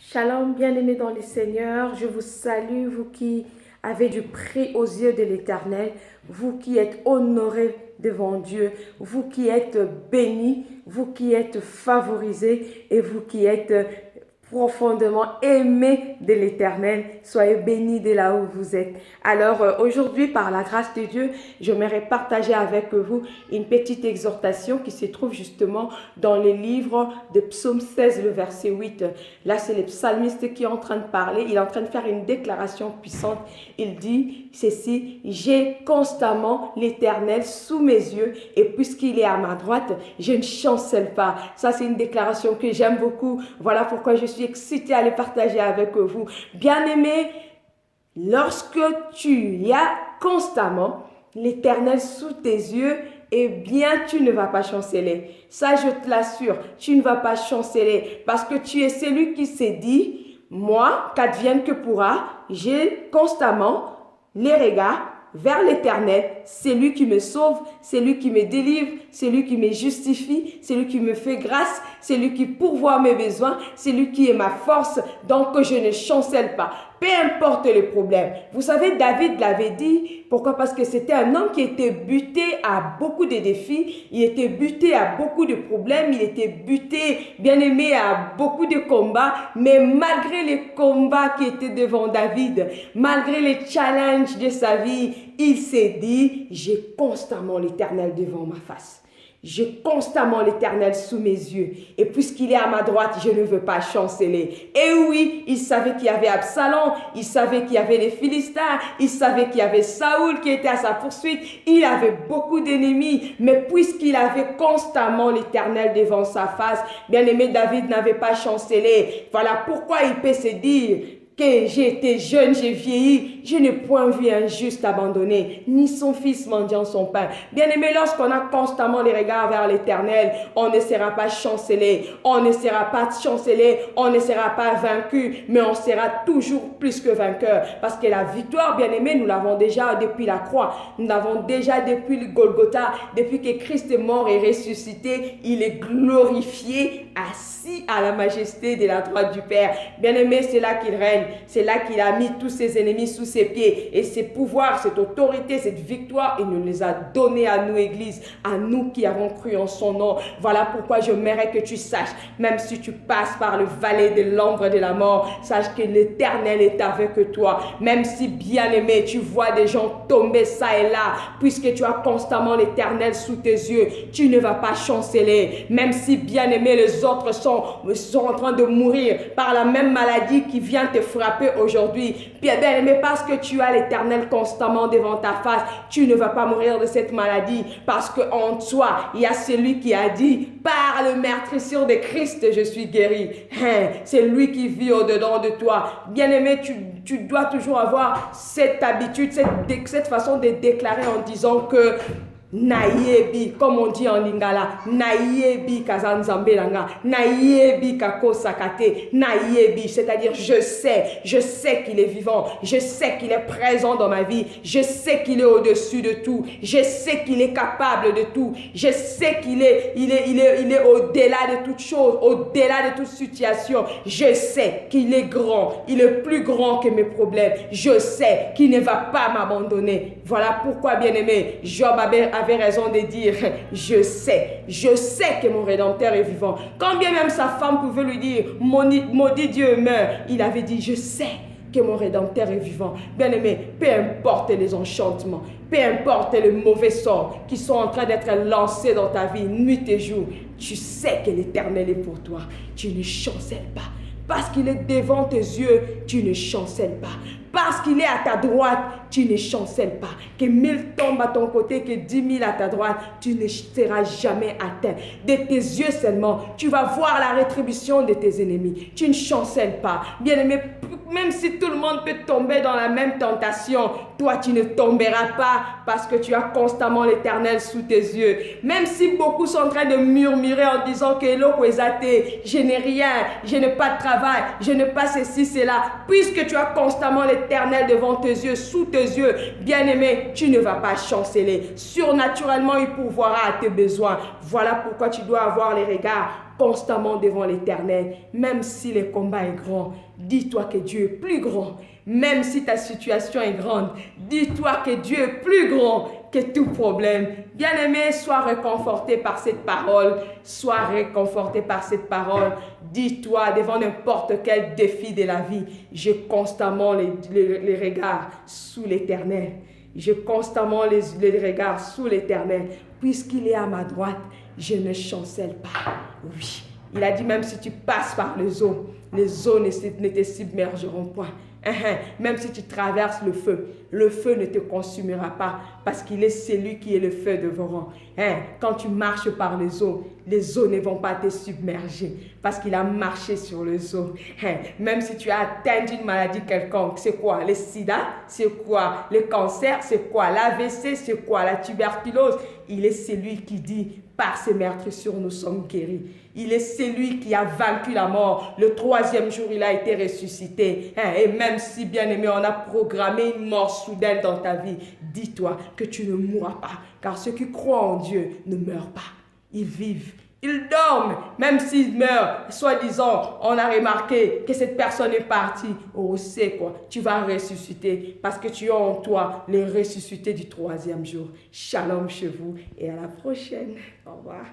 Shalom, bien-aimés dans le Seigneur, je vous salue, vous qui avez du prix aux yeux de l'Éternel, vous qui êtes honorés devant Dieu, vous qui êtes bénis, vous qui êtes favorisés et vous qui êtes profondément aimés de l'Éternel. Soyez bénis de là où vous êtes. Alors aujourd'hui, par la grâce de Dieu, j'aimerais partager avec vous une petite exhortation qui se trouve justement dans le livre de Psaume 16, le verset 8. Là, c'est le psalmiste qui est en train de parler. Il est en train de faire une déclaration puissante. Il dit ceci: j'ai constamment l'Éternel sous mes yeux et puisqu'il est à ma droite, je ne chancelle pas. Ça, c'est une déclaration que j'aime beaucoup. Voilà pourquoi je suis excitée à le partager avec vous. Bien-aimé, lorsque tu as constamment l'Éternel sous tes yeux, eh bien, tu ne vas pas chanceler. Ça, je te l'assure, tu ne vas pas chanceler parce que tu es celui qui s'est dit, moi, qu'advienne que pourra, j'ai constamment les regards vers l'Éternel. C'est lui qui me sauve, c'est lui qui me délivre, c'est lui qui me justifie, c'est lui qui me fait grâce, c'est lui qui pourvoit mes besoins, c'est lui qui est ma force, donc je ne chancelle pas. Peu importe le problème. Vous savez, David l'avait dit. Pourquoi? Parce que c'était un homme qui était buté à beaucoup de défis. Il était buté à beaucoup de problèmes. Il était buté, bien aimé, à beaucoup de combats. Mais malgré les combats qui étaient devant David, malgré les challenges de sa vie, il s'est dit, j'ai constamment l'Éternel devant ma face. J'ai constamment l'Éternel sous mes yeux. Et puisqu'il est à ma droite, je ne veux pas chanceler. Et oui, il savait qu'il y avait Absalom. Il savait qu'il y avait les Philistins. Il savait qu'il y avait Saoul qui était à sa poursuite. Il avait beaucoup d'ennemis. Mais puisqu'il avait constamment l'Éternel devant sa face, bien aimé, David n'avait pas chancelé. Voilà pourquoi il peut se dire que j'ai été jeune, j'ai vieilli, je n'ai point vu un juste abandonné, ni son fils mendiant son pain. Bien-aimé, lorsqu'on a constamment les regards vers l'Éternel, on ne sera pas chancelé, on ne sera pas chancelé, on ne sera pas vaincu, mais on sera toujours plus que vainqueur. Parce que la victoire, bien-aimé, nous l'avons déjà depuis la croix, nous l'avons déjà depuis le Golgotha, depuis que Christ est mort et ressuscité, il est glorifié, assis à la majesté de la droite du Père. Bien-aimé, c'est là qu'il règne. C'est là qu'il a mis tous ses ennemis sous ses pieds. Et ses pouvoirs, cette autorité, cette victoire, il nous les a donnés à nous, Église, à nous qui avons cru en son nom. Voilà pourquoi j'aimerais que tu saches, même si tu passes par le vallée de l'ombre de la mort, sache que l'Éternel est avec toi. Même si, bien-aimé, tu vois des gens tomber ça et là, puisque tu as constamment l'Éternel sous tes yeux, tu ne vas pas chanceler. Même si, bien-aimé, les autres sont en train de mourir par la même maladie qui vient te frapper aujourd'hui, bien aimé, parce que tu as l'Éternel constamment devant ta face, tu ne vas pas mourir de cette maladie, parce que en toi, il y a celui qui a dit, par le meurtrissure de Christ, je suis guéri. C'est lui qui vit au-dedans de toi. Bien aimé, tu dois toujours avoir cette habitude, cette façon de déclarer en disant que nayebi, comme on dit en lingala, nayebi kazanzambe langa, nayebi kakosakate, nayebi, c'est-à-dire je sais qu'il est vivant, je sais qu'il est présent dans ma vie, je sais qu'il est au-dessus de tout, je sais qu'il est capable de tout, je sais qu'il est au-delà de toute chose, au-delà de toute situation, je sais qu'il est grand, il est plus grand que mes problèmes, je sais qu'il ne va pas m'abandonner. Voilà pourquoi, bien-aimé, Job avait raison de dire, je sais que mon Rédempteur est vivant. Quand bien même sa femme pouvait lui dire, maudit Dieu meurt, il avait dit, je sais que mon Rédempteur est vivant. Bien-aimé, peu importe les enchantements, peu importe les mauvais sorts qui sont en train d'être lancés dans ta vie, nuit et jour, tu sais que l'Éternel est pour toi. Tu ne chancelles pas. Parce qu'il est devant tes yeux, tu ne chancelles pas. Parce qu'il est à ta droite, tu ne chancelles pas. Que 1000 tombent à ton côté, que 10 000 à ta droite, tu ne seras jamais atteint. De tes yeux seulement, tu vas voir la rétribution de tes ennemis. Tu ne chancelles pas. Bien-aimé, même si tout le monde peut tomber dans la même tentation, toi tu ne tomberas pas parce que tu as constamment l'Éternel sous tes yeux. Même si beaucoup sont en train de murmurer en disant que je n'ai rien, je n'ai pas de travail, je n'ai pas ceci, cela, puisque tu as constamment l'Éternel devant tes yeux, sous tes yeux, bien-aimé, tu ne vas pas chanceler. Surnaturellement, il pourvoira à tes besoins. Voilà pourquoi tu dois avoir les regards constamment devant l'Éternel. Même si le combat est grand, dis-toi que Dieu est plus grand. Même si ta situation est grande, dis-toi que Dieu est plus grand que tout problème. Bien-aimé, sois réconforté par cette parole. Sois réconforté par cette parole. Dis-toi devant n'importe quel défi de la vie, j'ai constamment les regards sous l'Éternel. J'ai constamment les regards sous l'Éternel. Puisqu'il est à ma droite, je ne chancelle pas. Oui, il a dit même si tu passes par les eaux ne te submergeront point. Même si tu traverses le feu ne te consumera pas parce qu'il est celui qui est le feu dévorant. Quand tu marches par les eaux ne vont pas te submerger parce qu'il a marché sur les eaux. Même si tu as atteint une maladie quelconque, c'est quoi? Le sida? C'est quoi? Le cancer? C'est quoi? L'AVC? C'est quoi? La tuberculose? Il est celui qui dit par ses meurtrissures nous sommes guéris. Il est celui qui a vaincu la mort. Le 3e jour, il a été ressuscité. Et même si, bien-aimé, on a programmé une mort soudaine dans ta vie, dis-toi que tu ne mourras pas. Car ceux qui croient en Dieu ne meurent pas. Ils vivent. Ils dorment. Même s'ils meurent, soi-disant, on a remarqué que cette personne est partie. Oh, c'est quoi? Tu vas ressusciter parce que tu as en toi les ressuscités du 3e jour. Shalom chez vous et à la prochaine. Au revoir.